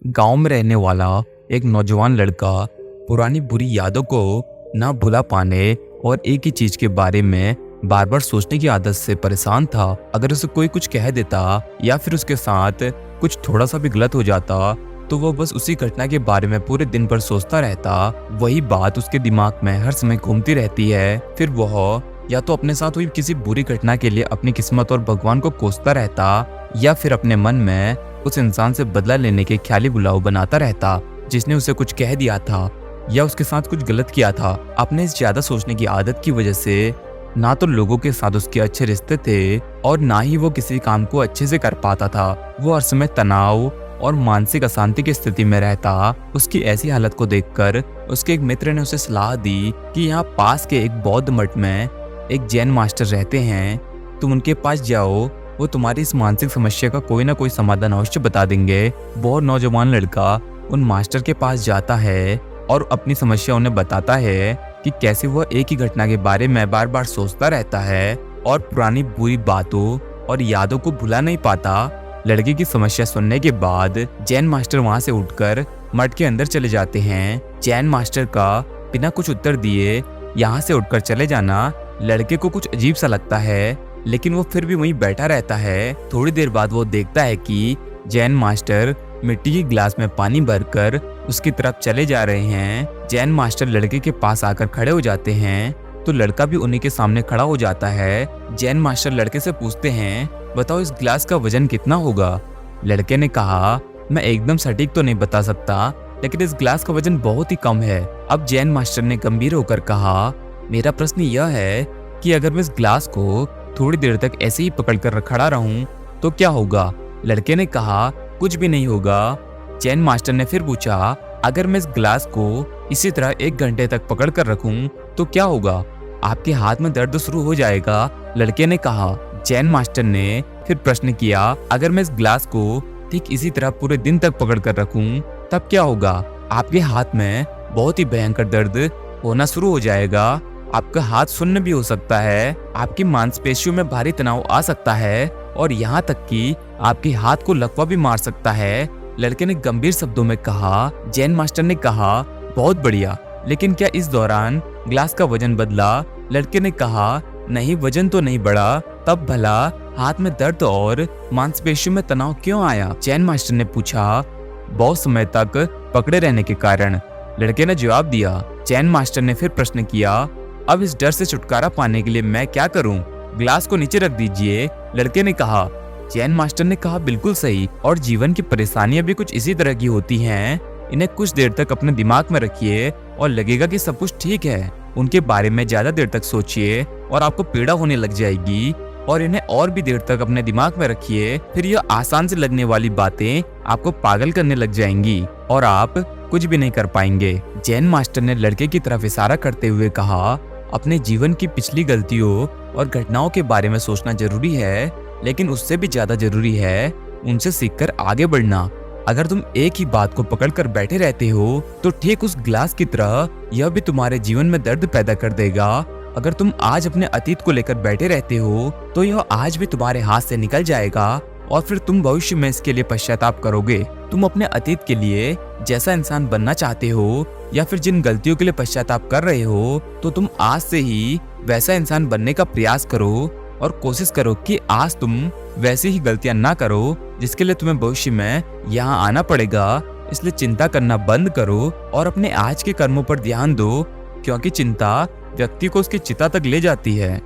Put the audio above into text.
गांव में रहने वाला एक नौजवान लड़का पुरानी बुरी यादों को ना भुला पाने और एक ही चीज के बारे में बार बार सोचने की आदत से परेशान था। अगर उसे कोई कुछ कह देता या फिर उसके साथ कुछ थोड़ा सा भी गलत हो जाता तो वो बस उसी घटना के बारे में पूरे दिन भर सोचता रहता। वही बात उसके दिमाग में हर समय घूमती रहती है। फिर वह या तो अपने साथ हुई किसी बुरी घटना के लिए अपनी किस्मत और भगवान को कोसता रहता या फिर अपने मन में उस इंसान से बदला लेने के ख्याली बुलाव बनाता रहता जिसने उसे कुछ कह दिया था या उसके साथ कुछ गलत किया था। अपने इस ज्यादा सोचने की आदत की वजह से ना तो लोगों के साथ उसके अच्छे रिश्ते थे और ना ही वो किसी काम को अच्छे से कर पाता था। वो हर समय तनाव और मानसिक अशांति की स्थिति में रहता। उसकी ऐसी हालत को देखकर उसके एक मित्र ने उसे सलाह दी कि यहाँ पास के एक बौद्ध मठ में एक जैन मास्टर रहते हैं, तुम उनके पास जाओ, वो तुम्हारी इस मानसिक समस्या का कोई ना कोई समाधान अवश्य बता देंगे। वो नौजवान लड़का उन मास्टर के पास जाता है और अपनी समस्या उन्हें बताता है कि कैसे वह एक ही घटना के बारे में बार बार सोचता रहता है और पुरानी बुरी बातों और यादों को भुला नहीं पाता। लड़के की समस्या सुनने के बाद जैन मास्टर वहां से उठकर मठ के अंदर चले जाते हैं। जैन मास्टर का बिना कुछ उत्तर दिए यहाँ से उठकर चले जाना लड़के को कुछ अजीब सा लगता है, लेकिन वो फिर भी वहीं बैठा रहता है। थोड़ी देर बाद वो देखता है कि जैन मास्टर मिट्टी की गिलास में पानी भरकर उसकी तरफ चले जा रहे हैं। जैन मास्टर लड़के के पास आकर खड़े हो जाते हैं तो लड़का भी उन्हीं के सामने खड़ा हो जाता है। जैन मास्टर लड़के से पूछते हैं, बताओ इस गिलास का वजन कितना होगा? लड़के ने कहा, मैं एकदम सटीक तो नहीं बता सकता, लेकिन इस गिलास का वजन बहुत ही कम है। अब जैन मास्टर ने गंभीर होकर कहा, मेरा प्रश्न यह है कि अगर मैं इस गिलास को थोड़ी देर तक ऐसे ही पकड़कर खड़ा रहूं तो क्या होगा? लड़के ने कहा, कुछ भी नहीं होगा। जैन मास्टर ने फिर पूछा, अगर मैं इस गिलास को इसी तरह 1 घंटे तक पकड़ कर रखूं तो क्या होगा? आपके हाथ में दर्द शुरू हो जाएगा। लड़के ने कहा। जैन मास्टर ने फिर प्रश्न किया, अगर मैं इस गिलास को ठीक इसी तरह पूरे दिन तक पकड़ कर रखूं तब क्या होगा? आपके हाथ में बहुत ही भयंकर दर्द होना शुरू हो जाएगा। आपका हाथ शून्य भी हो सकता है, आपकी मांसपेशियों में भारी तनाव आ सकता है और यहाँ तक कि आपके हाथ को लकवा भी मार सकता है। लड़के ने गंभीर शब्दों में कहा। जैन मास्टर ने कहा, बहुत बढ़िया, लेकिन क्या इस दौरान गिलास का वजन बदला? लड़के ने कहा, नहीं, वजन तो नहीं बढ़ा, तब भला हाथ में दर्द और मांसपेशियों में तनाव क्यों आया? जैन मास्टर ने पूछा। बहुत समय तक पकड़े रहने के कारण, लड़के ने जवाब दिया। जैन मास्टर ने फिर प्रश्न किया, अब इस डर से छुटकारा पाने के लिए मैं क्या करूं? गिलास को नीचे रख दीजिए। लड़के ने कहा। जैन मास्टर ने कहा, बिल्कुल सही, और जीवन की परेशानियां भी कुछ इसी तरह की होती हैं। इन्हें कुछ देर तक अपने दिमाग में रखिए और लगेगा कि सब कुछ ठीक है। उनके बारे में ज्यादा देर तक सोचिए और आपको पीड़ा होने लग जाएगी, और इन्हें और भी देर तक अपने दिमाग में रखिए, फिर यह आसान से लगने वाली बातें आपको पागल करने लग जाएंगी और आप कुछ भी नहीं कर पाएंगे। जैन मास्टर ने लड़के की तरफ इशारा करते हुए कहा, अपने जीवन की पिछली गलतियों और घटनाओं के बारे में सोचना जरूरी है, लेकिन उससे भी ज्यादा जरूरी है उनसे सीखकर आगे बढ़ना। अगर तुम एक ही बात को पकड़कर बैठे रहते हो तो ठीक उस गिलास की तरह यह भी तुम्हारे जीवन में दर्द पैदा कर देगा। अगर तुम आज अपने अतीत को लेकर बैठे रहते हो तो यह आज भी तुम्हारे हाथ से निकल जाएगा और फिर तुम भविष्य में इसके लिए पश्चाताप करोगे। तुम अपने अतीत के लिए जैसा इंसान बनना चाहते हो या फिर जिन गलतियों के लिए पश्चाताप कर रहे हो, तो तुम आज से ही वैसा इंसान बनने का प्रयास करो और कोशिश करो कि आज तुम वैसी ही गलतियां ना करो जिसके लिए तुम्हें भविष्य में यहाँ आना पड़ेगा। इसलिए चिंता करना बंद करो और अपने आज के कर्मों पर ध्यान दो, क्योंकि चिंता व्यक्ति को उसकी चिता तक ले जाती है।